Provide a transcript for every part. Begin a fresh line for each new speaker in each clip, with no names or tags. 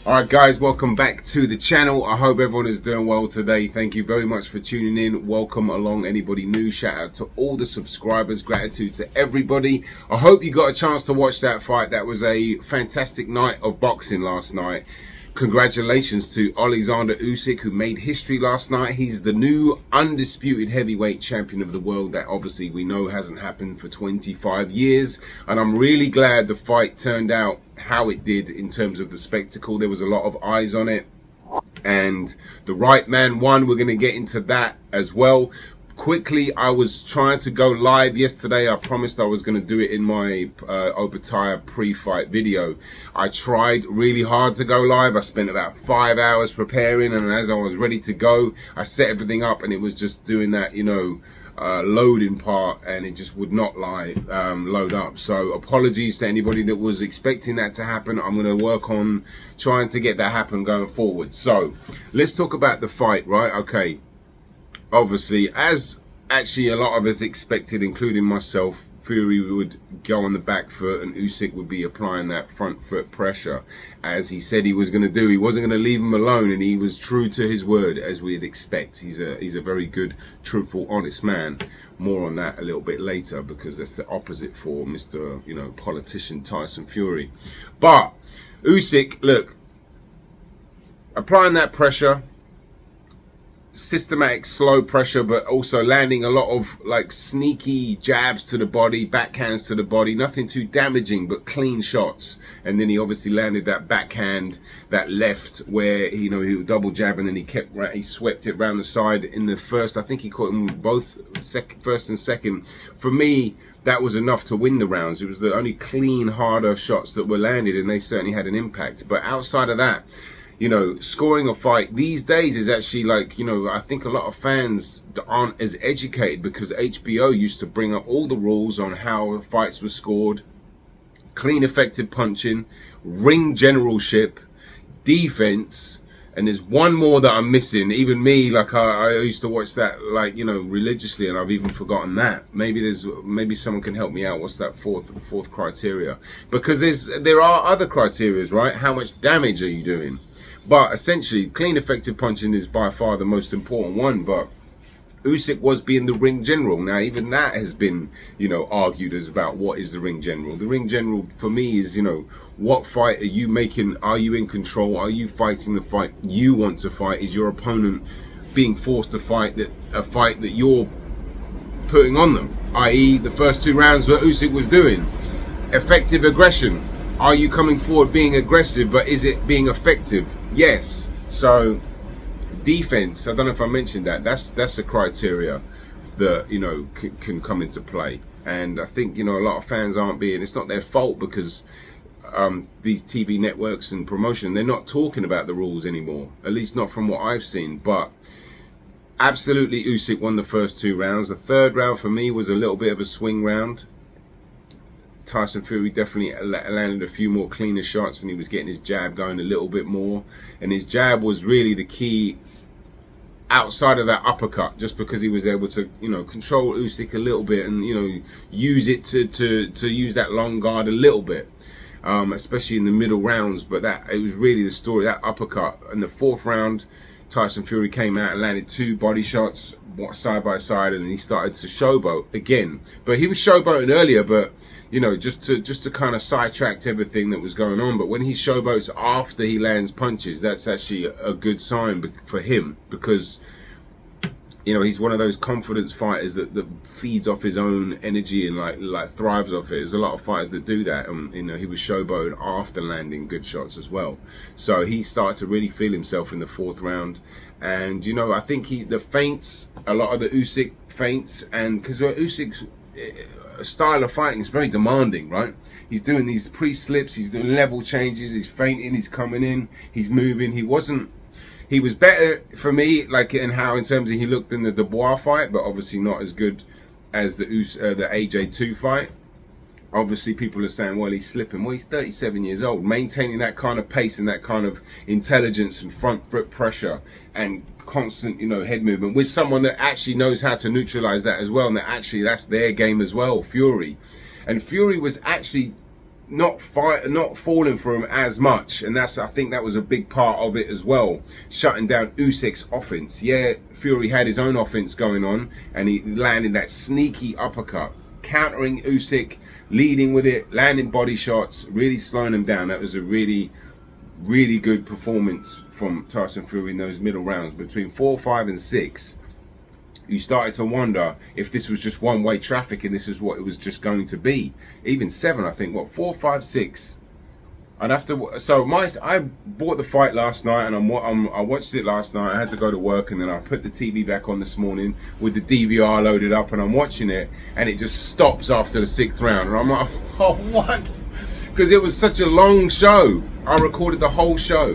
Alright guys, welcome back to the channel. I hope everyone is doing well today. Thank you very much for tuning in. Welcome along anybody new. Shout out to all the subscribers. Gratitude to everybody. I hope you got a chance to watch that fight. That was a fantastic night of boxing last night. Congratulations to Olexsander Usyk, who made history last night. He's the new undisputed heavyweight champion of the world. That obviously we know hasn't happened for 25 years. And I'm really glad the fight turned out how it did in terms of the spectacle. There was a lot of eyes on it, and the right man won. We're going to get into that as well. Quickly, I was trying to go live yesterday. I promised I was going to do it in my Opetaia pre-fight video. I tried really hard to go live. I spent about 5 hours preparing, and as I was ready to go, I set everything up, and it was just doing that, loading part, and it just would not load up. So apologies to anybody that was expecting that to happen. I'm going to work on trying to get that happen going forward. So let's talk about the fight, right? Okay, obviously, as actually a lot of us expected, including myself, Fury would go on the back foot and Usyk would be applying that front foot pressure as he said he was going to do. He wasn't going to leave him alone, and he was true to his word, as we'd expect. He's a very good, truthful, honest man. More on that a little bit later, because that's the opposite for Mr. Politician Tyson Fury. But Usyk, look, applying that pressure, systematic slow pressure, but also landing a lot of like sneaky jabs to the body, backhands to the body, nothing too damaging but clean shots. And then he obviously landed that backhand, that left, where he would double jab, and then he swept it round the side in the first. I think he caught him both first and second. For me, that was enough to win the rounds. It was the only clean, harder shots that were landed, and they certainly had an impact. But outside of that, scoring a fight these days is actually like, I think a lot of fans aren't as educated, because HBO used to bring up all the rules on how fights were scored: clean, effective punching, ring generalship, defense, and there's one more that I'm missing. Even me, like I used to watch that religiously, and I've even forgotten that. Maybe someone can help me out. What's that fourth criteria? Because there are other criterias, right? How much damage are you doing? But essentially, clean, effective punching is by far the most important one. But Usyk was being the ring general. Now, even that has been, argued as about what is the ring general. The ring general for me is, what fight are you making? Are you in control? Are you fighting the fight you want to fight? Is your opponent being forced to fight a fight that you're putting on them? I.e., the first 2 rounds that Usyk was doing. Effective aggression. Are you coming forward being aggressive, but is it being effective? Yes. So defense, I don't know if I mentioned that. That's a criteria that can come into play. And I think a lot of fans aren't being. It's not their fault, because these TV networks and promotion, they're not talking about the rules anymore. At least not from what I've seen. But absolutely, Usyk won the first 2 rounds. The third round for me was a little bit of a swing round. Tyson Fury definitely landed a few more cleaner shots, and he was getting his jab going a little bit more. And his jab was really the key outside of that uppercut, just because he was able to, control Usyk a little bit, and, use it to use that long guard a little bit, especially in the middle rounds. But it was really the story, that uppercut. In the 4th round, Tyson Fury came out and landed 2 body shots side by side, and he started to showboat again. But he was showboating earlier, but just to kind of sidetrack everything that was going on. But when he showboats after he lands punches, that's actually a good sign for him, because he's one of those confidence fighters that feeds off his own energy and like thrives off it. There's a lot of fighters that do that, and he was showboating after landing good shots as well. So he started to really feel himself in the 4th round. And I think the feints, a lot of the Usyk feints, and because Usyk's style of fighting is very demanding, right? He's doing these pre-slips, he's doing level changes, he's feinting, he's coming in, he's moving. He was better for me, in terms of he looked in the Dubois fight, but obviously not as good as the AJ2 fight. Obviously, people are saying, well, he's slipping. Well, he's 37 years old. Maintaining that kind of pace and that kind of intelligence and front foot pressure and constant, head movement with someone that actually knows how to neutralize that as well. And that's their game as well, Fury. And Fury was actually not falling for him as much, and I think that was a big part of it as well, shutting down Usyk's offense. Yeah, Fury had his own offense going on, and he landed that sneaky uppercut, countering Usyk, leading with it, landing body shots, really slowing him down. That was a really good performance from Tyson Fury in those middle rounds. Between 4, 5, and 6, you started to wonder if this was just one-way traffic and this is what it was just going to be. Even 7, I think. What, 4, 5, 6? I'd have to. So I bought the fight last night, and I watched it last night. I had to go to work, and then I put the TV back on this morning with the DVR loaded up, and I'm watching it, and it just stops after the 6th round, and I'm like, oh, what? Because it was such a long show. I recorded the whole show,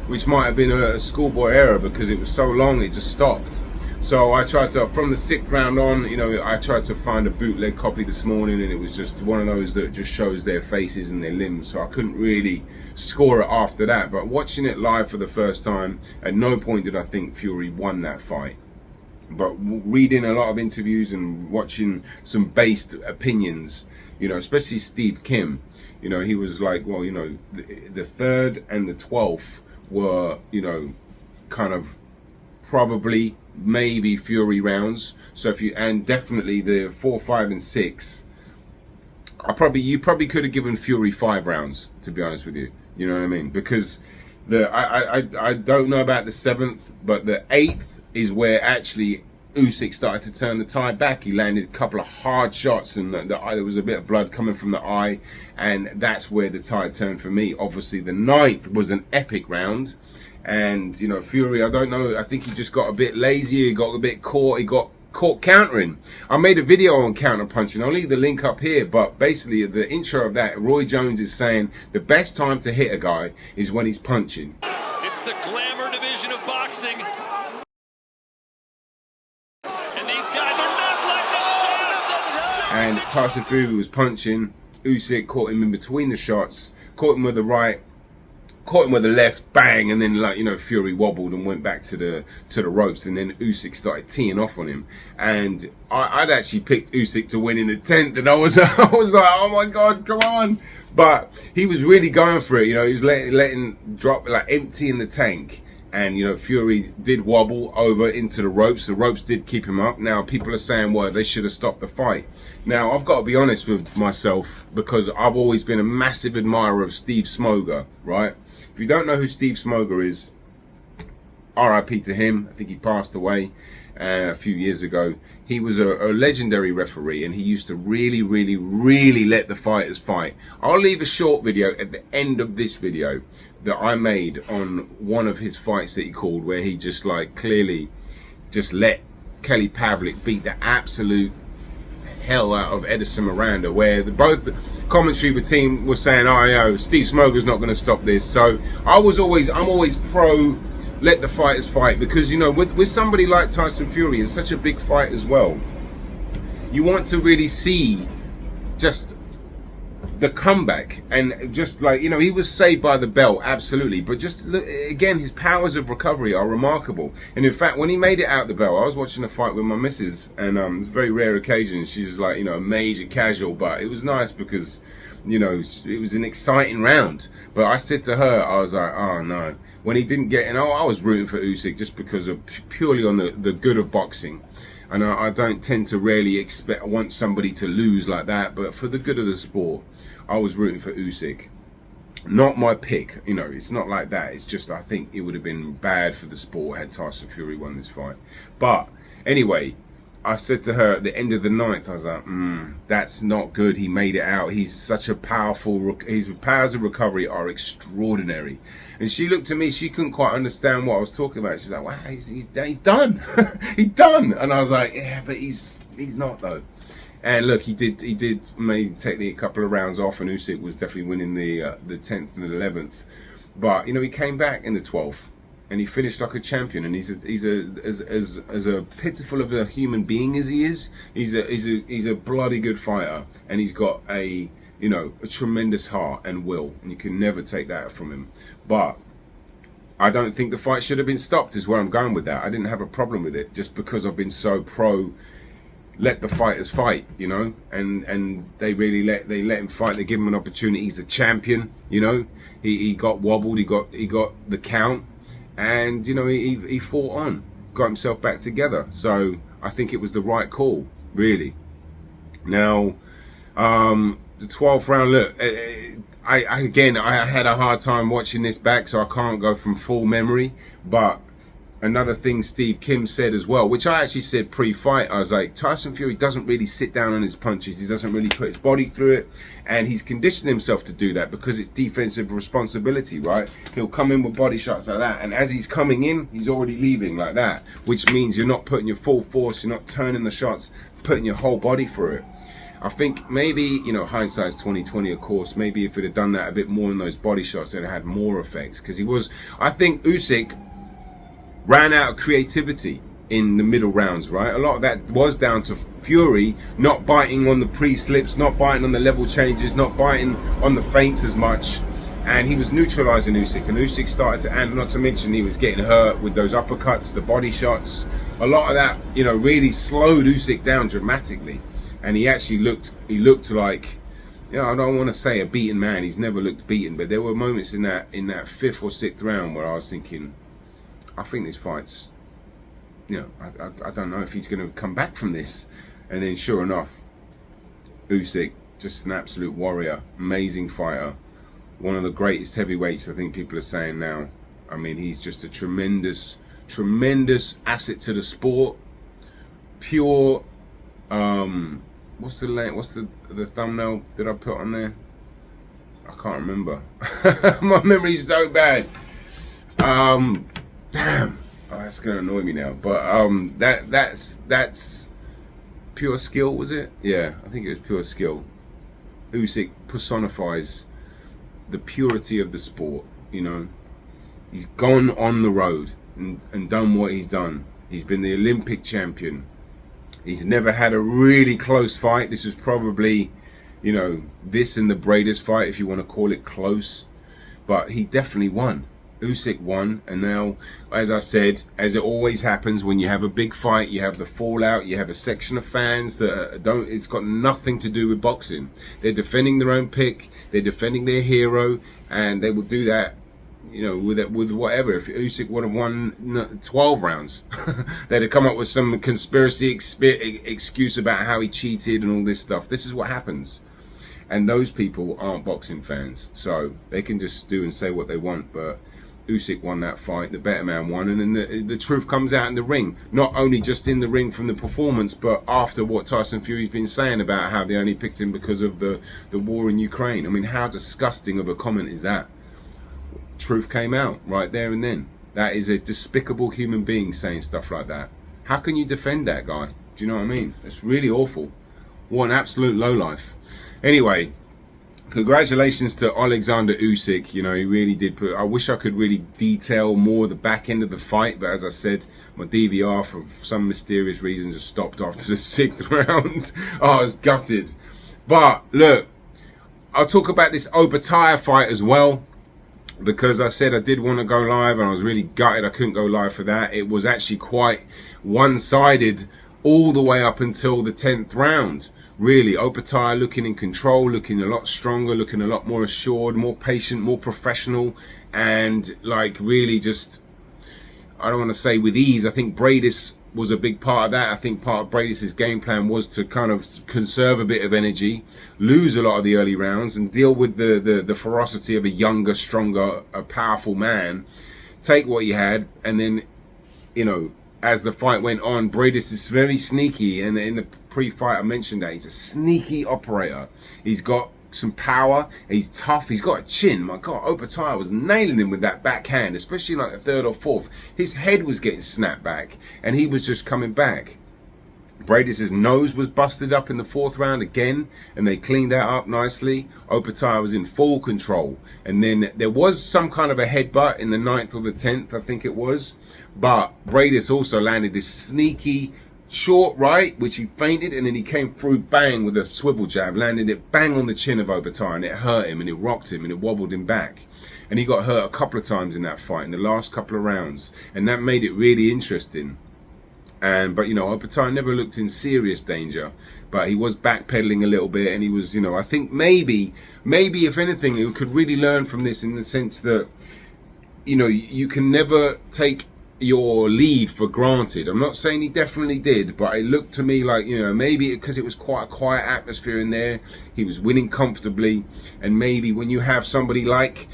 which might have been a schoolboy error because it was so long it just stopped. So I tried to, from the 6th round on, you know, I tried to find a bootleg copy this morning, and it was just one of those that just shows their faces and their limbs. So I couldn't really score it after that. But watching it live for the first time, at no point did I think Fury won that fight. But reading a lot of interviews and watching some based opinions, you know, especially Steve Kim, you know, he was like, well, you know, the 3rd and the 12th were, you know, kind of probably maybe Fury rounds. So if you, and definitely the 4, 5, and 6, you probably could have given Fury 5 rounds, to be honest with you. You know what I mean? Because I don't know about the 7th, but the 8th is where actually Usyk started to turn the tide back. He landed a couple of hard shots, and there was a bit of blood coming from the eye, and that's where the tide turned for me. Obviously, the 9th was an epic round. And, you know, Fury, I don't know, I think he just got a bit lazy, he got a bit caught, he got caught countering. I made a video on counter punching, I'll leave the link up here, but basically the intro of that, Roy Jones is saying the best time to hit a guy is when he's punching.
It's the glamour division of boxing. And these guys are not letting us down.
And Tyson Fury was punching, Usyk caught him in between the shots, caught him with the right, caught him with the left, bang, and then, like, you know, Fury wobbled and went back to the ropes, and then Usyk started teeing off on him. And I'd actually picked Usyk to win in the 10th, and I was like, oh my God, come on! But he was really going for it, you know. He was letting drop, like, emptying the tank. And, you know, Fury did wobble over into the ropes. The ropes did keep him up. Now, people are saying, well, they should have stopped the fight. Now, I've got to be honest with myself, because I've always been a massive admirer of Steve Smoger, right? If you don't know who Steve Smoger is, RIP to him. I think he passed away a few years ago. He was a legendary referee, and he used to really let the fighters fight. I'll leave a short video at the end of this video that I made on one of his fights that he called, where he just, like, clearly just let Kelly Pavlik beat the absolute hell out of Edison Miranda, where both the commentary team was saying, oh, yo, Steve Smoger's not going to stop this. So I'm always pro let the fighters fight, because, you know, with somebody like Tyson Fury in such a big fight as well, you want to really see just the comeback. And just, like, you know, he was saved by the belt, absolutely, but just look, again, his powers of recovery are remarkable. And in fact, when he made it out the belt, I was watching a fight with my missus, and it's a very rare occasion. She's like, you know, a major casual, but it was nice because, you know, it was an exciting round. But I said to her, I was like, oh no, when he didn't get in, I was rooting for Usyk just because of purely on the good of boxing. And I don't tend to really want somebody to lose like that, but for the good of the sport, I was rooting for Usyk. Not my pick, you know, it's not like that. It's just, I think it would have been bad for the sport had Tyson Fury won this fight. But anyway, I said to her at the end of the 9th, I was like, that's not good. He made it out. He's such a powerful, his powers of recovery are extraordinary. And she looked at me, she couldn't quite understand what I was talking about. She's like, wow, he's done. He's done. And I was like, yeah, but he's not though. And look, he did maybe take a couple of rounds off, and Usyk was definitely winning the 10th and the 11th. But, you know, he came back in the 12th. And he finished like a champion, and he's as a pitiful of a human being as he is. He's a bloody good fighter, and he's got a tremendous heart and will, and you can never take that from him. But I don't think the fight should have been stopped. Is where I'm going with that. I didn't have a problem with it just because I've been so pro let the fighters fight, you know, and they really let him fight. They give him an opportunity. He's a champion, you know. He got wobbled. He got the count, and you know he fought on, got himself back together. So I think it was the right call, really. Now, the 12th round. Look, I had a hard time watching this back, so I can't go from full memory, but. Another thing Steve Kim said as well, which I actually said pre-fight, I was like, Tyson Fury doesn't really sit down on his punches. He doesn't really put his body through it. And he's conditioned himself to do that because it's defensive responsibility, right? He'll come in with body shots like that. And as he's coming in, he's already leaving like that, which means you're not putting your full force. You're not turning the shots, putting your whole body through it. I think maybe, you know, hindsight's 2020, of course. Maybe if he'd have done that a bit more in those body shots, it'd have had more effects. Because I think Usyk ran out of creativity in the middle rounds, right? A lot of that was down to Fury not biting on the pre-slips, not biting on the level changes, not biting on the feints as much. And he was neutralizing Usyk. And Usyk started to, and not to mention he was getting hurt with those uppercuts, the body shots. A lot of that, you know, really slowed Usyk down dramatically. And he actually looked like, you know, I don't want to say a beaten man. He's never looked beaten. But there were moments in that 5th or 6th round where I was thinking, I think this fight's, you know, I don't know if he's going to come back from this. And then sure enough, Usyk, just an absolute warrior, amazing fighter. One of the greatest heavyweights, I think people are saying now. I mean, he's just a tremendous asset to the sport. Pure, what's the thumbnail that I put on there? I can't remember. My memory's so bad. Damn, that's gonna annoy me now. But that's pure skill, was it? Yeah, I think it was pure skill. Usyk personifies the purity of the sport. You know, he's gone on the road and done what he's done. He's been the Olympic champion. He's never had a really close fight. This was probably, you know, this and the Briedis fight, if you want to call it close. But he definitely won. Usyk won, and now, as I said, as it always happens when you have a big fight, you have the fallout, you have a section of fans that don't, it's got nothing to do with boxing. They're defending their own pick, they're defending their hero, and they will do that, you know, with whatever. If Usyk would have won 12 rounds, they'd have come up with some conspiracy excuse about how he cheated and all this stuff. This is what happens. And those people aren't boxing fans, so they can just do and say what they want, but Usyk won that fight, the better man won, and then the truth comes out in the ring. Not only just in the ring from the performance, but after what Tyson Fury's been saying about how they only picked him because of the war in Ukraine. I mean, how disgusting of a comment is that? Truth came out right there and then. That is a despicable human being saying stuff like that. How can you defend that guy? Do you know what I mean? It's really awful. What an absolute lowlife. Anyway, congratulations to Olexsander Usyk. You know, he really did put, I wish I could really detail more the back end of the fight, but as I said, my DVR for some mysterious reason just stopped after the 6th round. I was gutted. But look, I'll talk about this Opetaia fight as well, because I said I did want to go live and I was really gutted I couldn't go live for that. It was actually quite one-sided all the way up until the 10th round. Really, Opetaia looking in control, looking a lot stronger, looking a lot more assured, more patient, more professional, and like really just, I don't want to say with ease. I think Briedis was a big part of that. I think part of Briedis' game plan was to kind of conserve a bit of energy, lose a lot of the early rounds, and deal with the ferocity of a younger, stronger, a powerful man. Take what he had, and then, you know, as the fight went on, Briedis is very sneaky, and in the pre-fight I mentioned that he's a sneaky operator. He's got some power, he's tough, he's got a chin. My God, Opetaia was nailing him with that backhand, especially like the 3rd or 4th. His head was getting snapped back, and he was just coming back. Briedis' nose was busted up in the 4th round again, and they cleaned that up nicely. Opetaia was in full control. And then there was some kind of a headbutt in the 9th or the 10th, I think it was. But Briedis also landed this sneaky short right, which he feinted, and then he came through bang with a swivel jab, landed it bang on the chin of Opetaia, and it hurt him, and it rocked him, and it wobbled him back. And he got hurt a couple of times in that fight, in the last couple of rounds. And that made it really interesting. But you know, Opetaia never looked in serious danger, but he was backpedaling a little bit, and he was, you know, I think maybe if anything, you could really learn from this in the sense that, you know, you can never take your lead for granted. I'm not saying he definitely did, but it looked to me like, you know, maybe because it was quite a quiet atmosphere in there, he was winning comfortably, and maybe when you have somebody like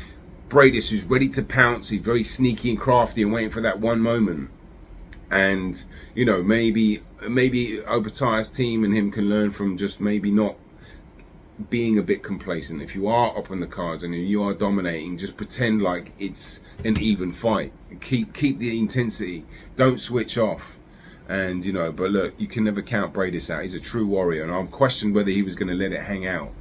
Briedis who's ready to pounce, he's very sneaky and crafty and waiting for that one moment. And, you know, maybe Opetaia's team and him can learn from just maybe not being a bit complacent. If you are up on the cards and you are dominating, just pretend like it's an even fight. Keep the intensity. Don't switch off. And, you know, but look, you can never count Briedis out. He's a true warrior, and I'm questioned whether he was going to let it hang out.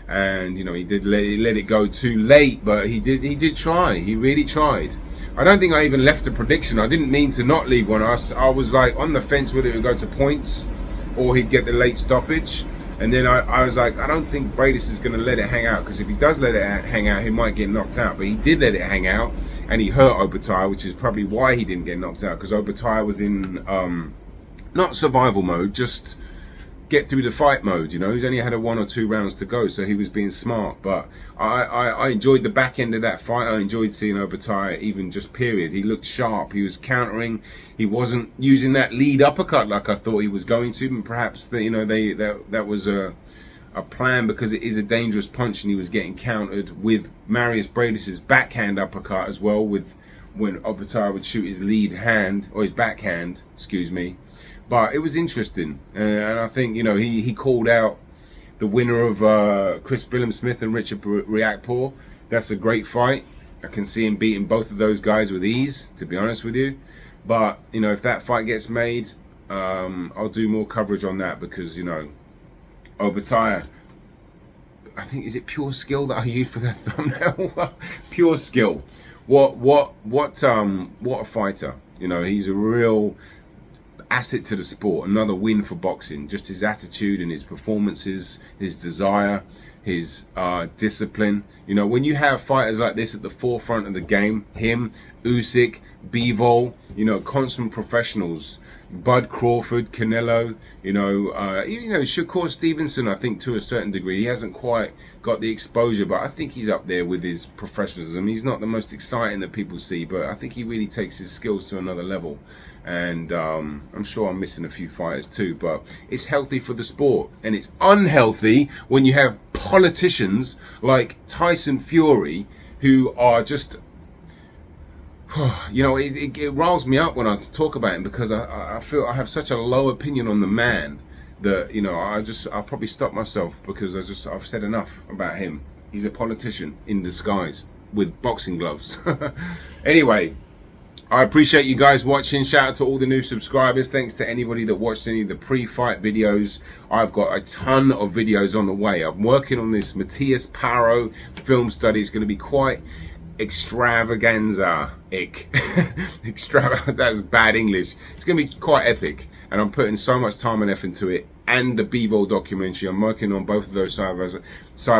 And, you know, he did let it go too late, but he did try. He really tried. I don't think I even left a prediction. I didn't mean to not leave one. I was like on the fence whether it would go to points or he'd get the late stoppage. And then I was like, I don't think Briedis is going to let it hang out, because if he does let it hang out, he might get knocked out. But he did let it hang out, and he hurt Opetaia, which is probably why he didn't get knocked out, because Opetaia was in not survival mode, just get through the fight mode. You know, he's only had 1 or 2 rounds to go, so he was being smart. But I enjoyed the back end of that fight. I enjoyed seeing Opetaia, even just period. He looked sharp. He was countering. He wasn't using that lead uppercut like I thought he was going to. And perhaps that was a plan, because it is a dangerous punch, and he was getting countered with Marius Briedis's backhand uppercut as well. With when Opetaia would shoot his lead hand, or his backhand, excuse me. But it was interesting, and I think, you know, he called out the winner of Chris Billam-Smith and Richard Riakporhe. That's a great fight. I can see him beating both of those guys with ease, to be honest with you. But, you know, if that fight gets made, I'll do more coverage on that, because, you know, Opetaia, I think, is it pure skill that I used for that thumbnail? Pure skill. What a fighter. You know, he's a real asset to the sport. Another win for boxing. Just his attitude and his performances, his desire, his discipline. You know, when you have fighters like this at the forefront of the game, him, Usyk, Bivol, you know, constant professionals, Bud Crawford, Canelo, you know, Shakur Stevenson, I think to a certain degree, he hasn't quite got the exposure, but I think he's up there with his professionalism. He's not the most exciting that people see, but I think he really takes his skills to another level. And I'm sure I'm missing a few fighters too, but it's healthy for the sport, and it's unhealthy when you have politicians like Tyson Fury who are just, you know, it riles me up when I talk about him, because I feel I have such a low opinion on the man that, you know, I'll probably stop myself, because I've said enough about him. He's a politician in disguise with boxing gloves. Anyway, I appreciate you guys watching. Shout out to all the new subscribers. Thanks to anybody that watched any of the pre-fight videos. I've got a ton of videos on the way. I'm working on this Matthias Paro film study. It's going to be quite extravaganza-ic. That's bad English. It's going to be quite epic, and I'm putting so much time and effort into it. And the Bivol documentary, I'm working on both of those side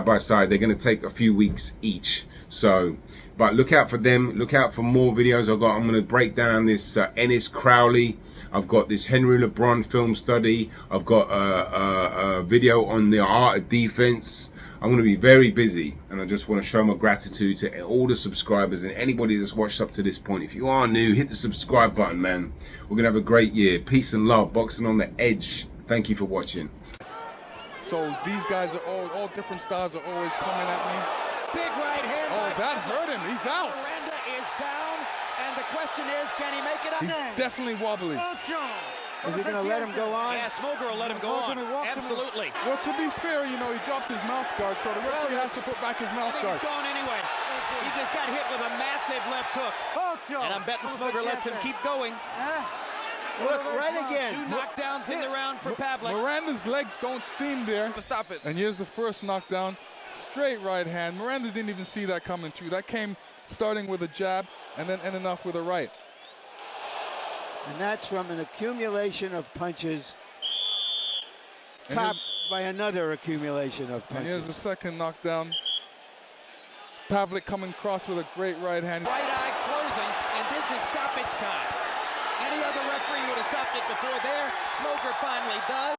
by side. They're going to take a few weeks each. So, but look out for them. Look out for more videos. I'm going to break down this Ennis Crowley. I've got this Henry LeBron film study. I've got a video on the art of defense. I'm going to be very busy, and I just want to show my gratitude to all the subscribers and anybody that's watched up to this point. If you are new, hit the subscribe button, man. We're going to have a great year. Peace and love. Boxing on the Edge. Thank you for watching.
So these guys are all different styles are always coming at me.
Big right hand.
Oh, that hurt him. He's out.
Miranda is down, and the question is, can he make it up?
He's definitely wobbly.
Is he going to let him go on?
Yeah, Smoker will let him go on. Absolutely.
Well, to be fair, you know, he dropped his mouth guard, so the referee has to put back his mouth guard.
He's gone anyway. He just got hit with a massive left hook. And I'm betting Smoker lets him keep going.
Look, right again.
2 knockdowns in the round for Pavlik.
Miranda's legs don't steam there.
Stop it.
And here's the first knockdown. Straight right hand. Miranda didn't even see that coming through. That came starting with a jab and then ending off with a right.
And that's from an accumulation of punches, topped by another accumulation of punches.
And here's the second knockdown. Pavlik coming across with a great right hand.
Right eye closing, and this is stoppage time. And he other referee would have stopped it before there. Smoker finally does.